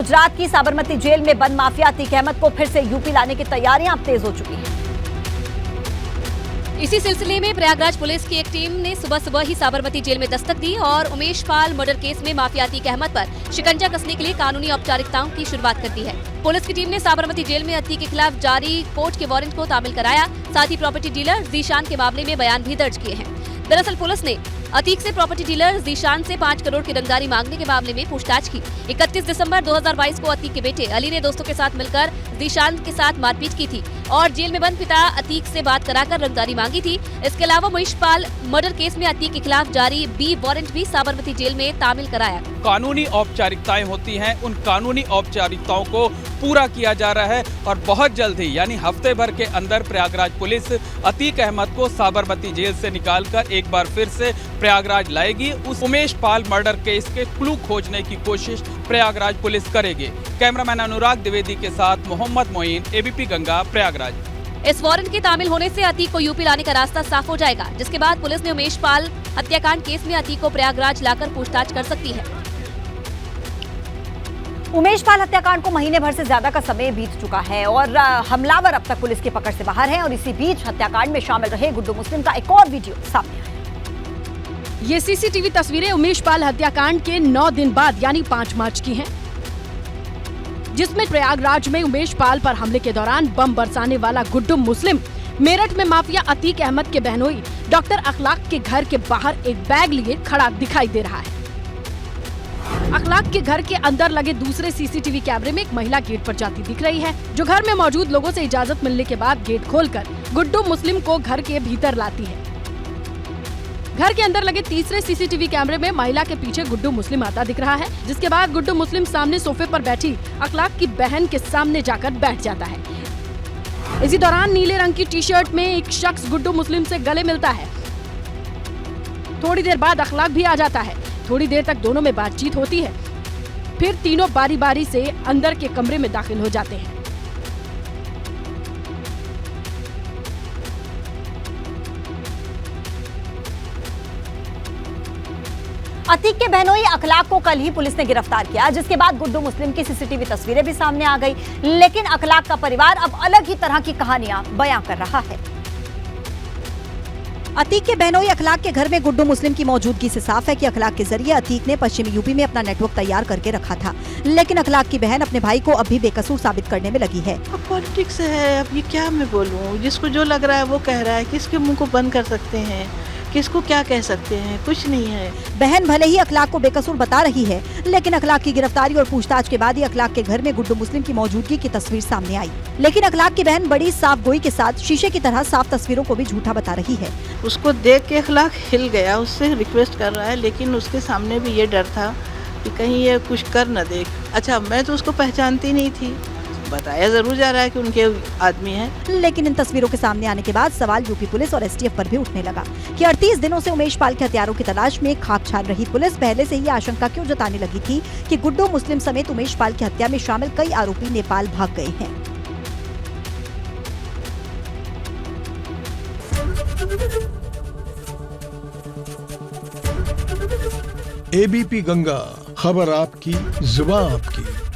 गुजरात की साबरमती जेल में बंद माफिया अतीक अहमद को फिर से यूपी लाने की तैयारियां अब तेज हो चुकी हैं। इसी सिलसिले में प्रयागराज पुलिस की एक टीम ने सुबह सुबह ही साबरमती जेल में दस्तक दी और उमेश पाल मर्डर केस में माफिया अतीक अहमद पर शिकंजा कसने के लिए कानूनी औपचारिकताओं की शुरुआत कर दी है। पुलिस की टीम ने साबरमती जेल में अतीक के खिलाफ जारी कोर्ट के वारंट को तामील कराया। साथ ही प्रॉपर्टी डीलर जीशान के मामले में बयान भी दर्ज किए हैं। दरअसल पुलिस ने अतीक से प्रॉपर्टी डीलर जीशान से 5 करोड़ की रंगदारी मांगने के मामले में पूछताछ की। 31 दिसंबर 2022 को अतीक के बेटे अली ने दोस्तों के साथ मिलकर जीशान के साथ मारपीट की थी और जेल में बंद पिता अतीक से बात कराकर रंगदारी मांगी थी। इसके अलावा उमेश पाल मर्डर केस में अतीक के खिलाफ जारी बी वारंट भी साबरमती जेल में तामील कराया। कानूनी औपचारिकताएं होती हैं, उन कानूनी औपचारिकताओं को पूरा किया जा रहा है और बहुत जल्द ही यानी हफ्ते भर के अंदर प्रयागराज पुलिस अतीक अहमद को साबरमती जेल से निकालकर एक बार फिर से प्रयागराज लाएगी। उस उमेश पाल मर्डर केस के क्लू खोजने की कोशिश प्रयागराज पुलिस करेगी। कैमरामैन अनुराग द्विवेदी के साथ मोहम्मद मोइन, एबीपी गंगा, प्रयागराज। इस वारंट के तामील होने से अतीक को यूपी लाने का रास्ता साफ हो जाएगा, जिसके बाद पुलिस ने उमेश पाल हत्याकांड केस में अतीक को प्रयागराज लाकर पूछताछ कर सकती है। उमेश पाल हत्याकांड को महीने भर से ज्यादा का समय बीत चुका है और हमलावर अब तक पुलिस की पकड़ से बाहर है और इसी बीच हत्याकांड में शामिल रहे गुड्डू मुस्लिम का एक और वीडियो सामने आया। ये सीसीटीवी तस्वीरें उमेश पाल हत्याकांड के 9 दिन बाद यानी 5 मार्च की हैं, जिसमें प्रयागराज में उमेश पाल पर हमले के दौरान बम बरसाने वाला गुड्डू मुस्लिम मेरठ में माफिया अतीक अहमद के बहनोई डॉक्टर अखलाक के घर के बाहर एक बैग लिए खड़ा दिखाई दे रहा है। अखलाक के घर के अंदर लगे दूसरे सीसीटीवी कैमरे में एक महिला गेट पर जाती दिख रही है, जो घर में मौजूद लोगों से इजाजत मिलने के बाद गेट खोलकर गुड्डू मुस्लिम को घर के भीतर लाती है। घर के अंदर लगे तीसरे सीसीटीवी कैमरे में महिला के पीछे गुड्डू मुस्लिम आता दिख रहा है, जिसके बाद गुड्डू मुस्लिम सामने सोफे पर बैठी अखलाक की बहन के सामने जाकर बैठ जाता है। इसी दौरान नीले रंग की टी शर्ट में एक शख्स गुड्डू मुस्लिम से गले मिलता है। थोड़ी देर बाद अखलाक भी आ जाता है। थोड़ी देर तक दोनों में बातचीत होती है, फिर तीनों बारी बारी से अंदर के कमरे में दाखिल हो जाते हैं। अतीक के बहनोई अखलाक को कल ही पुलिस ने गिरफ्तार किया, जिसके बाद गुड्डू मुस्लिम की सीसीटीवी तस्वीरें भी सामने आ गई। लेकिन अखलाक का परिवार अब अलग ही तरह की कहानियां बयां कर रहा है। अतीक के बहनोई अखलाक के घर में गुड्डू मुस्लिम की मौजूदगी से साफ है कि अखलाक के जरिए अतीक ने पश्चिमी यूपी में अपना नेटवर्क तैयार करके रखा था। लेकिन अखलाक की बहन अपने भाई को अब भी बेकसूर साबित करने में लगी है। अब पॉलिटिक्स है, अब ये क्या मैं बोलूं, जिसको जो लग रहा है वो कह रहा है। किसके मुंह को बंद कर सकते हैं, किसको क्या कह सकते हैं, कुछ नहीं है। बहन भले ही अखलाक को बेकसूर बता रही है, लेकिन अखलाक की गिरफ्तारी और पूछताछ के बाद ही अखलाक के घर में गुड्डू मुस्लिम की मौजूदगी की तस्वीर सामने आई। लेकिन अखलाक की बहन बड़ी साफ गोई के साथ शीशे की तरह साफ तस्वीरों को भी झूठा बता रही है। उसको देख के अखलाक हिल गया, उससे रिक्वेस्ट कर रहा है, लेकिन उसके सामने भी ये डर था कि कहीं ये कुछ कर न दे। अच्छा, मैं तो उसको पहचानती नहीं थी, बताया जरूर जा रहा है कि उनके आदमी हैं। लेकिन इन तस्वीरों के सामने आने के बाद सवाल यूपी पुलिस और एसटीएफ पर भी उठने लगा कि 38 दिनों से उमेश पाल के हत्यारों की तलाश में खाक छान रही पुलिस पहले से ही आशंका क्यों जताने लगी थी कि गुड्डू मुस्लिम समेत उमेश पाल की हत्या में शामिल कई आरोपी नेपाल भाग गए हैं। एबीपी गंगा, खबर आपकी, जुबान आपकी।